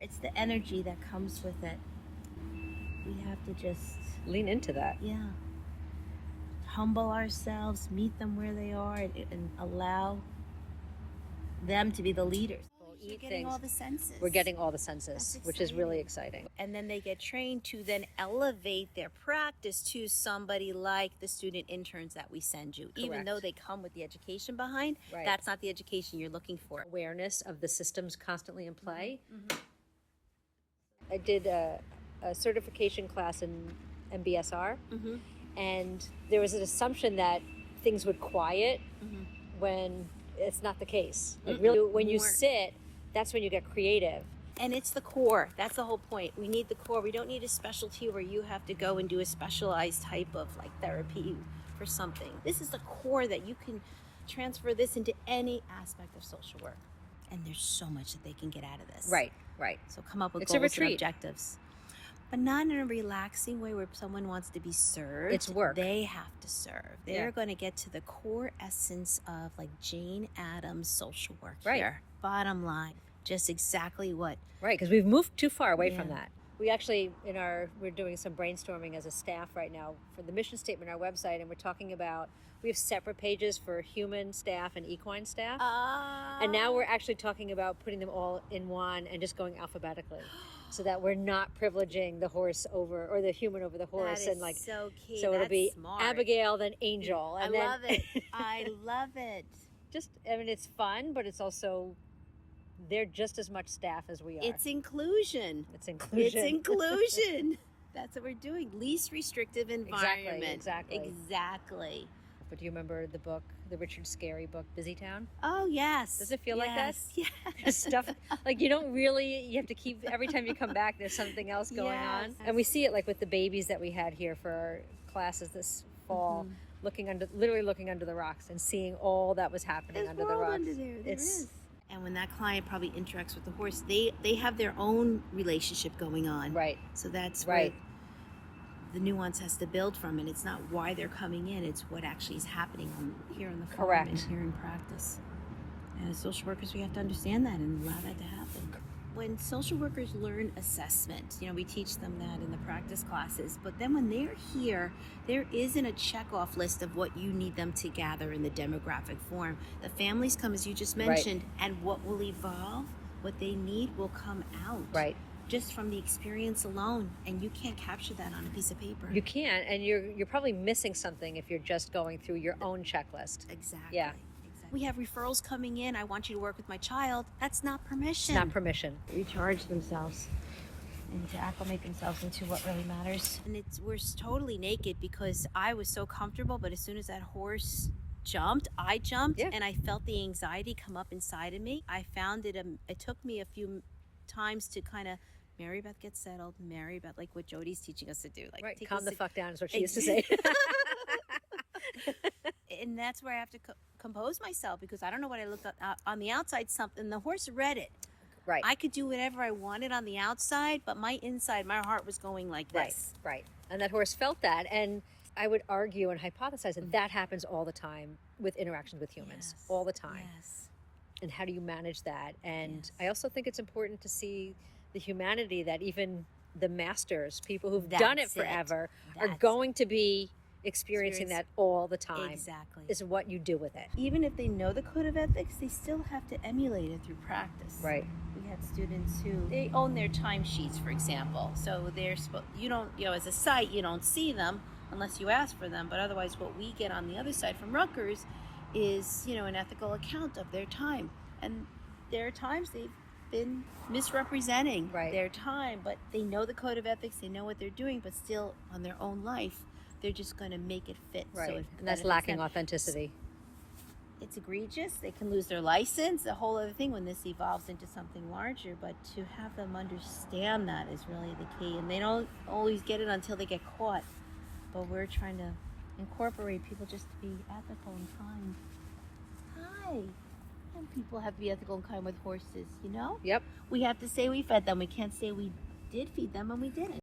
It's the energy that comes with it. We have to just lean into that. Yeah. Humble ourselves, meet them where they are, and allow them to be the leaders. We're getting all the senses. We're getting all the senses, which is really exciting. And then they get trained to then elevate their practice to somebody like the student interns that we send you. Correct. Even though they come with the education behind, that's not the education you're looking for. Awareness of the systems constantly in play. Mm-hmm. I did a certification class in MBSR, and there was an assumption that things would quiet when it's not the case. Like really, when you sit, that's when you get creative. And it's the core. That's the whole point. We need the core. We don't need a specialty where you have to go and do a specialized type of like therapy for something. This is the core that you can transfer this into any aspect of social work. And there's so much that they can get out of this. Right. So come up with goals and objectives. But not in a relaxing way where someone wants to be served. It's work. They have to serve. They're going to get to the core essence of like Jane Addams social work here. Bottom line, just exactly what. Right, because we've moved too far away from that. We actually, we're doing some brainstorming as a staff right now for the mission statement on our website, and we're talking about, we have separate pages for human staff and equine staff. And now we're actually talking about putting them all in one and just going alphabetically so that we're not privileging the horse over, or the human over the horse. That is and like, so key. So That's it'll be smart. Abigail, then Angel. And love it. I love it. Just, it's fun, but it's also, they're just as much staff as we are. It's inclusion. It's inclusion. That's what we're doing. Least restrictive environment. Exactly. But do you remember the book, the Richard Scarry book, Busy Town? Oh, yes. Does it feel like that? Yes. There's stuff, like you have to keep, every time you come back, there's something else going on. And we see it like with the babies that we had here for our classes this fall, literally looking under the rocks and seeing all that was happening under the rocks. There is. And when that client probably interacts with the horse, they have their own relationship going on. Right. So that's where the nuance has to build from. And it's not why they're coming in, it's what actually is happening here on the farm and here in practice. And as social workers, we have to understand that and allow that to happen. When social workers learn assessment, we teach them that in the practice classes, but then when they're here, there isn't a checkoff list of what you need them to gather in the demographic form. The families come, as you just mentioned, and what will evolve, what they need will come out. Right. Just from the experience alone, and you can't capture that on a piece of paper. You can't, and you're probably missing something if you're just going through your own checklist. Exactly. Yeah. We have referrals coming in. I want you to work with my child. That's not permission. It's not permission. Recharge themselves and to acclimate themselves into what really matters. And we're totally naked because I was so comfortable, but as soon as that horse jumped, I jumped, and I felt the anxiety come up inside of me. I found it took me a few times to kind of, Mary Beth, get settled. Mary Beth, like what Jody's teaching us to do. Like, calm the fuck down is what she used to say. And that's where I have to compose myself, because I don't know what I looked at on the outside. Something, the horse read it. Right. I could do whatever I wanted on the outside, but my inside, my heart was going like this. Right. And that horse felt that. And I would argue and hypothesize that happens all the time with interactions with humans. All the time. Yes. And how do you manage that? And I also think it's important to see the humanity that even the masters, people who've done it forever, are going to be experiencing that all the time. Exactly. Is what you do with it. Even if they know the code of ethics, they still have to emulate it through practice. Right. We had students who, they own their timesheets, for example. So they're you don't, as a site, you don't see them unless you ask for them. But otherwise, what we get on the other side from Rutgers is, an ethical account of their time. And there are times they've been misrepresenting their time, but they know the code of ethics, they know what they're doing, but still on their own life, they're just going to make it fit. Right. And that's lacking authenticity. It's egregious. They can lose their license, a whole other thing when this evolves into something larger. But to have them understand that is really the key. And they don't always get it until they get caught. But we're trying to incorporate people just to be ethical and kind. Hi. And people have to be ethical and kind with horses, Yep. We have to say we fed them. We can't say we did feed them and we didn't.